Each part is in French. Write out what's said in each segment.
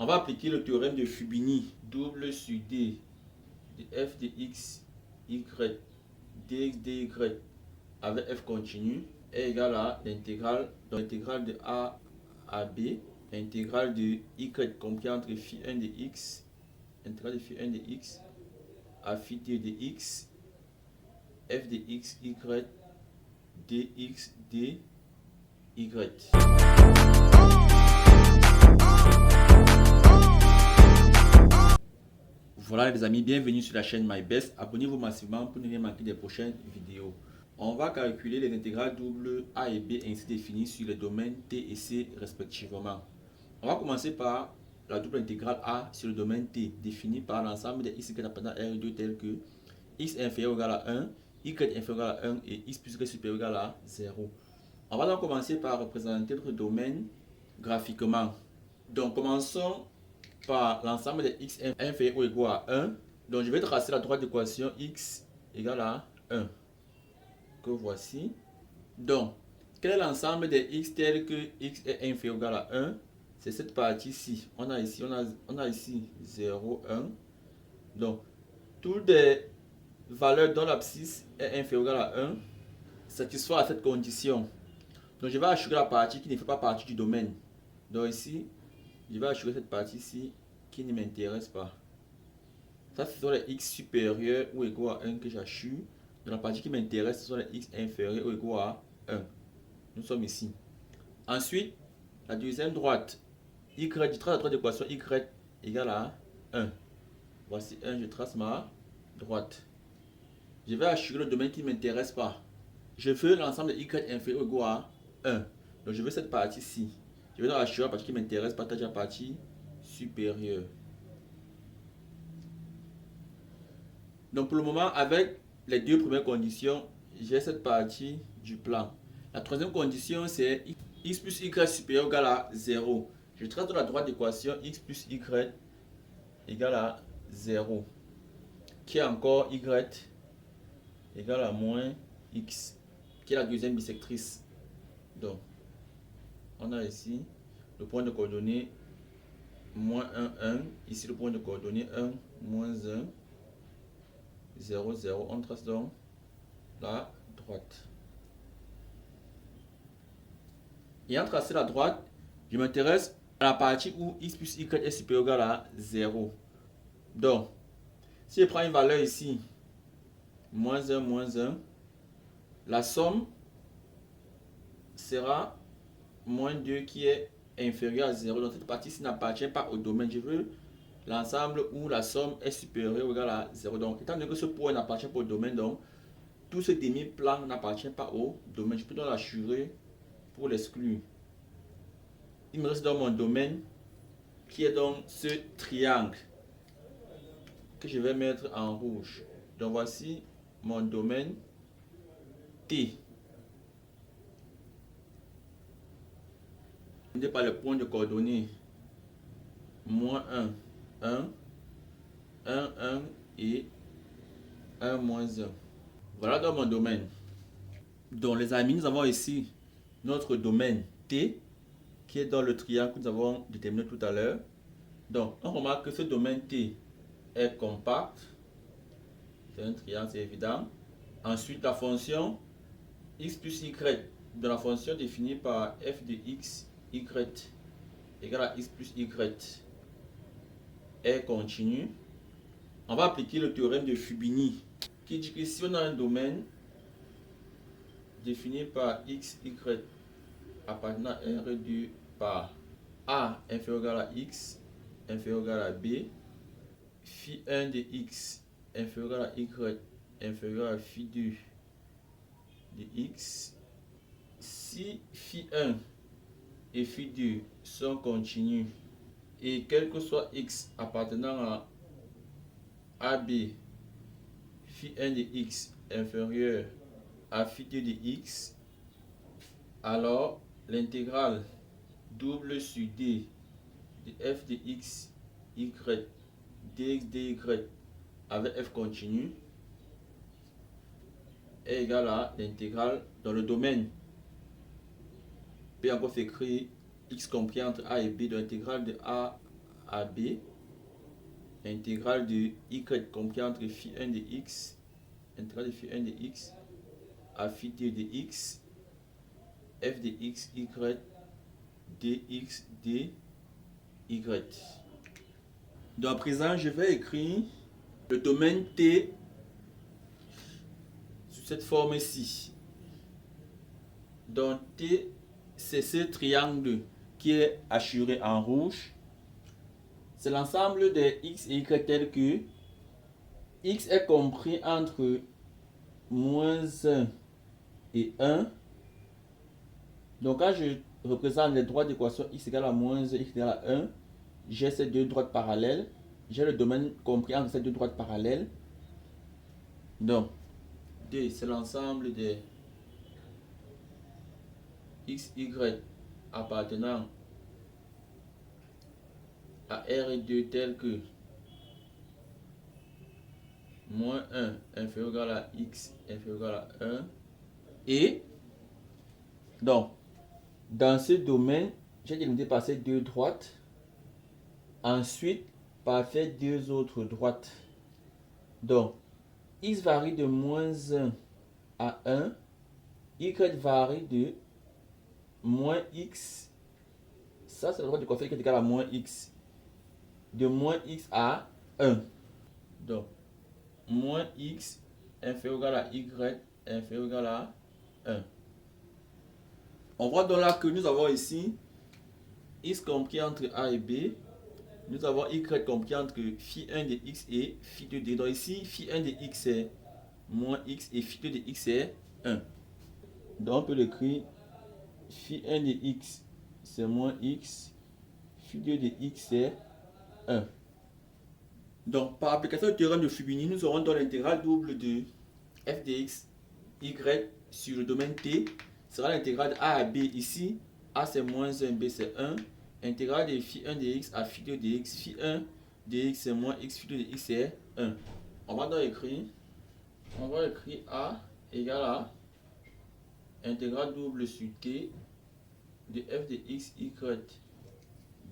va appliquer le théorème de Fubini, double sur D de f de x, y, dx, dy avec f continu est égal à l'intégrale de a à b, intégrale de y compris entre phi1 de x, intégrale de phi1 de x à phi2 de x, f de x, y, dx, dy. Voilà les amis, bienvenue sur la chaîne MyBest. Abonnez-vous massivement pour ne rien manquer des prochaines vidéos. On va calculer les intégrales double a et b ainsi définies sur les domaines t et c respectivement. On va commencer par la double intégrale a sur le domaine t définie par l'ensemble des x appartenant à R2 tels que x inférieur ou égal à 1, y inférieur ou égal à 1 et x plus y supérieur ou égal à 0. On va donc commencer par représenter notre domaine graphiquement. Donc commençons par l'ensemble de x inférieur ou égal à 1. Donc je vais tracer la droite d'équation x égale à 1 que voici. Donc quel est l'ensemble des x tel que x est inférieur ou égal à 1? C'est cette partie-ci. On a ici 0, 1. Donc toutes les valeurs dont l'abscisse est inférieure ou égal à 1 satisfont à cette condition. Donc je vais assurer la partie qui ne fait pas partie du domaine. Donc ici, je vais assurer cette partie-ci qui ne m'intéresse pas. Ça, ce sont les x supérieurs ou égaux à 1 que j'assure. Dans la partie qui m'intéresse, ce sont les x inférieurs ou égaux à 1. Nous sommes ici. Ensuite, la deuxième droite, je trace la droite d'équation y égale à 1. Voici 1, je trace ma droite. Je vais assurer le domaine qui ne m'intéresse pas. Je veux l'ensemble de y inférieur ou égaux à 1. Donc je veux cette partie-ci. Je vais donc assurer la partie qui m'intéresse, partager la partie supérieure. Donc pour le moment, avec les deux premières conditions, j'ai cette partie du plan. La troisième condition, c'est x plus y supérieur ou égal à 0. Je trace de la droite d'équation x plus y égale à 0. Qui est encore y égale à moins x, qui est la deuxième bisectrice. Donc, on a ici le point de coordonnées moins 1, 1. Ici, le point de coordonnées 1, moins 1, 0, 0. On trace donc la droite. Ayant tracé la droite, je m'intéresse à la partie où x plus y est supérieur ou égal à 0. Donc, si je prends une valeur ici, moins 1, la somme sera moins 2 qui est inférieur à 0. Donc cette partie-ci n'appartient pas au domaine. Je veux l'ensemble où la somme est supérieure ou égale à 0. Donc étant donné que ce point n'appartient pas au domaine, donc tout ce demi-plan n'appartient pas au domaine. Je peux donc l'assurer pour l'exclure. Il me reste donc mon domaine qui est donc ce triangle que je vais mettre en rouge. Donc voici mon domaine T. Par le point de coordonnées moins 1, 1, 1, 1 et 1, moins 1. Voilà donc mon domaine. Donc les amis, nous avons ici notre domaine T qui est dans le triangle que nous avons déterminé tout à l'heure. Donc on remarque que ce domaine T est compact. C'est un triangle, c'est évident. Ensuite la fonction x plus y de la fonction définie par f de x, y égale à x plus y est continue. On va appliquer le théorème de Fubini qui dit que si on a un domaine défini par x, y appartenant à R2 par a inférieur ou égal à x inférieur ou égal à b, phi1 de x inférieur ou égal à y inférieur à phi2 de x, si phi1 et phi2 sont continus et quel que soit x appartenant à AB, phi1 de x inférieur à phi2 de x, alors l'intégrale double sur d de f de x, y, dx, dy avec f continu est égal à l'intégrale dans le domaine peut encore s'écrire x compris entre a et b de l'intégrale de a AB, intégrale de y compris entre phi1 de x, intégrale de phi1 de x à phi2 de x, f de x, y, dx, dy. Donc à présent, je vais écrire le domaine T sous cette forme-ci. Donc T, c'est ce triangle qui est hachuré en rouge. C'est l'ensemble des x et y tels que x est compris entre -1 et 1. Donc quand je représente les droites d'équation x égale à -1, x égale à 1, j'ai ces deux droites parallèles. J'ai le domaine compris entre ces deux droites parallèles. Donc, D, c'est l'ensemble des x, y appartenant à R et 2 tels que -1 inférieur ou égal à x inférieur ou égal à 1. Et donc, dans ce domaine, j'ai délimité par ces deux droites. Ensuite, par ces deux autres droites. Donc, x varie de -1 à 1. Y varie de moins x. Ça, c'est la droite du coefficient qui est égal à moins x. De moins x à 1. Donc, moins x inférieur ou égal à y inférieur ou égal à 1. On voit donc là que nous avons ici x compris entre a et b. Nous avons y compris entre phi1 de x et phi2 de. Donc ici, phi1 de x est moins x et phi2 de x est 1. Donc on peut l'écrire phi1 de x c'est moins x, phi2 de x c'est 1. Donc par application du théorème de Fubini, nous aurons donc l'intégrale double de f de x, y sur le domaine T sera l'intégrale de a à b ici. A c'est -1, b c'est 1. Intégrale de phi1 de x à phi2 de x. Phi1 de x c'est moins x, phi2 de x c'est 1. On va donc écrire, a égale à intégrale double sur t de f de x, y,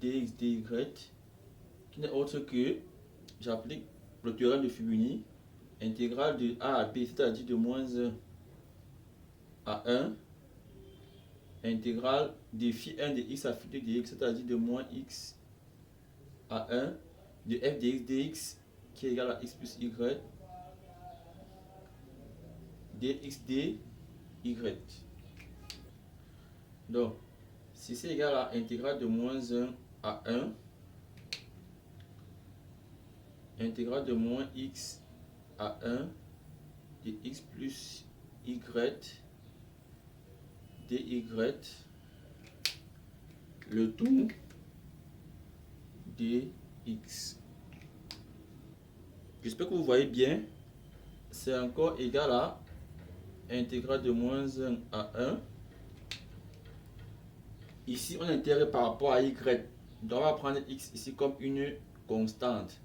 dx, dy, qui n'est autre que, j'applique le théorème de Fubini, intégrale de a à b, c'est-à-dire de -1 à 1, intégrale de phi1 de x à phi2 de x, c'est-à-dire de moins x à 1, de f de x dx, qui est égal à x plus y, dx dy. Donc, si c'est égal à intégrale de -1 à 1, intégrale de moins x à 1 de x plus y dy, le tout dx. J'espère que vous voyez bien. C'est encore égal à intégrale de -1 à 1. Ici, on intègre par rapport à y. Donc, on va prendre x ici comme une constante.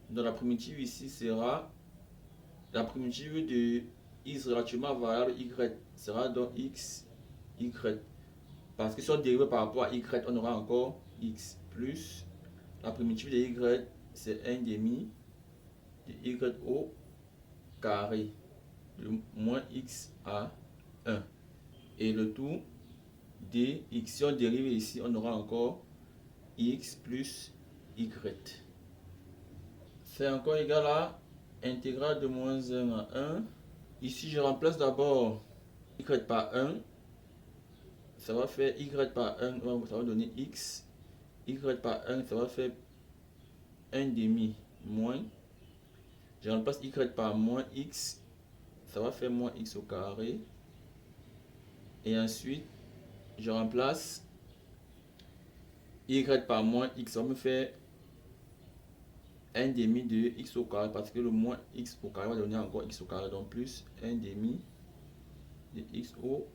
Donc, la primitive ici sera la primitive de x relativement à la variable y sera donc x, y. Parce que si on dérive par rapport à y, on aura encore x plus la primitive de y, c'est 1 demi de y au carré de moins x à 1. Et le tout dx, si on dérive ici, on aura encore x plus y. C'est encore égal à intégrale de -1 à 1. Ici, je remplace d'abord y par 1. Ça va faire y par 1, ça va donner x. Y par 1, ça va faire 1 demi moins. Je remplace y par moins x. Ça va faire moins x au carré. Et ensuite, je remplace y par moins x. Ça va me faire 1 demi de x au carré, parce que le moins x au carré va donner encore x au carré, donc plus 1 demi de x au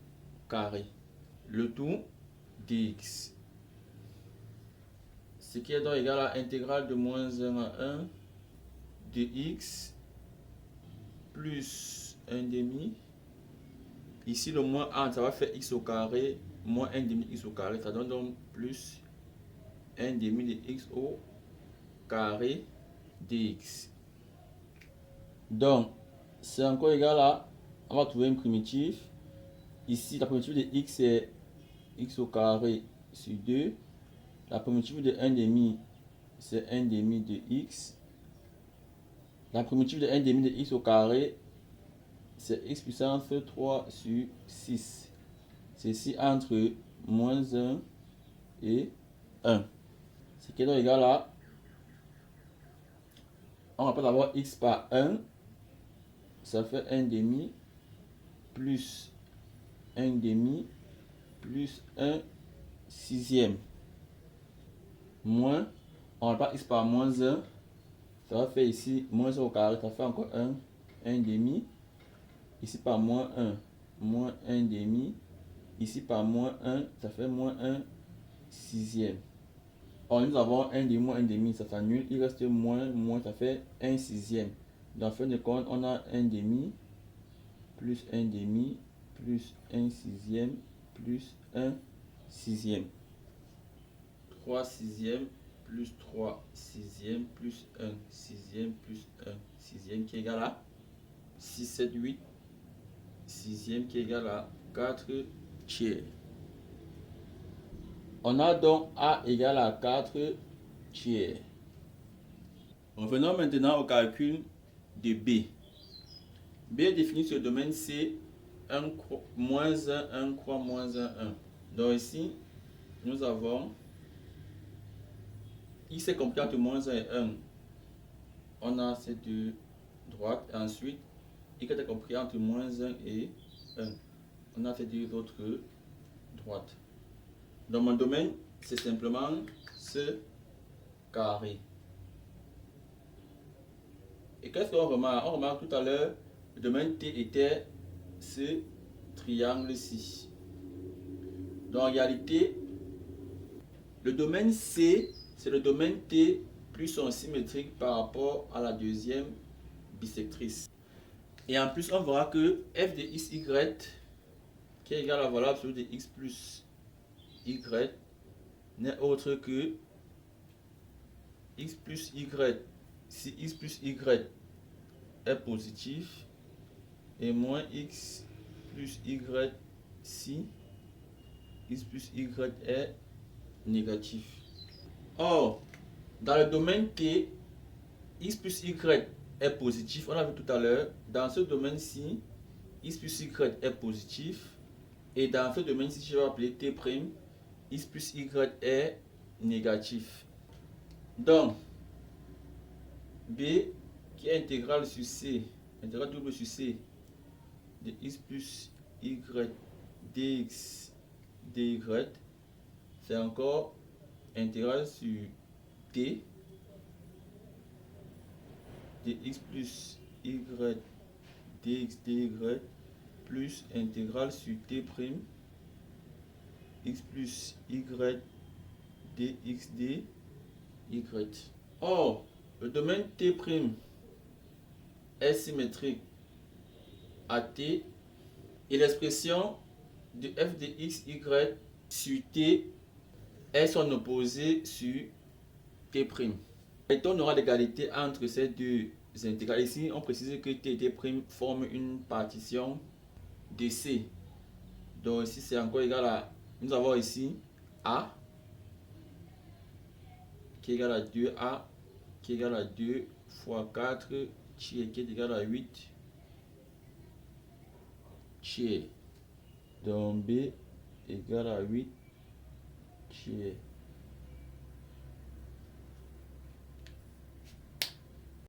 carré, le tout dx, ce qui est donc égal à intégrale de -1 à 1 de x plus 1 demi. Ici le moins 1, ça va faire x au carré moins 1 demi x au carré, ça donne donc plus 1 demi de x au carré dx. Donc, c'est encore égal à, on va trouver une primitive. Ici, la primitive de x est x au carré sur 2. La primitive de 1 demi, c'est 1 demi de x. La primitive de 1 demi de x au carré, c'est x puissance 3 sur 6. Ceci entre moins 1 et 1. Ce qui est donc égal à, on rappelle d'abord x par 1, ça fait 1 demi, plus 1 demi, plus 1 sixième, moins, on rappelle x par moins 1, ça va faire ici, moins 1 au carré, ça fait encore 1, 1 demi, ici par moins 1, moins 1 demi, ici par moins 1, ça fait moins 1 sixième. Or, nous avons 1 demi, moins 1 demi, ça s'annule, il reste moins, moins, ça fait 1 sixième. Dans fin de compte, on a 1 demi, plus 1 demi, plus 1 sixième, plus 1 sixième. 3 sixièmes, plus 3 sixièmes, plus 1 sixième, plus 1 sixième, qui est égal à 6, 7, 8 sixième, qui est égal à 4 tiers. On a donc A égale à 4 tiers. Revenons maintenant au calcul de B. B est défini sur le domaine C, 1, moins 1, 1 croix, moins 1, 1. Donc ici, nous avons x est compris entre moins 1 et 1. On a ces deux droites. Et ensuite, y est compris entre moins 1 et 1. On a ces deux autres droites. Dans mon domaine, c'est simplement ce carré. Et qu'est-ce qu'on remarque? On remarque tout à l'heure, le domaine T était ce triangle-ci. Donc en réalité, le domaine C, c'est le domaine T plus son symétrique par rapport à la deuxième bisectrice. Et en plus, on verra que f de xy, qui est égal à la valeur absolue de x plus y, n'est autre que x plus y. Si x plus y est positif, et moins x plus y si x plus y est négatif. Or, dans le domaine T, x plus y est positif. On a vu tout à l'heure, dans ce domaine-ci, x plus y est positif. Et dans ce domaine-ci, je vais appeler T', x plus y est négatif. Donc, B qui est intégrale sur C, intégrale double sur C, de x plus y dx dy, c'est encore intégrale sur T de x plus y dx dy plus intégrale sur T', x plus y dx dy. Or, le domaine T' est symétrique à T et l'expression de f de x, y sur T est son opposé sur T'. Et on aura l'égalité entre ces deux intégrales. Ici, on précise que T et T' forment une partition de C. Donc ici, c'est encore égal à, nous avons ici A qui est égal à 2A qui est égal à 2 fois 4 tiers qui est égal à 8 tiers. Donc B égale à 8 tiers.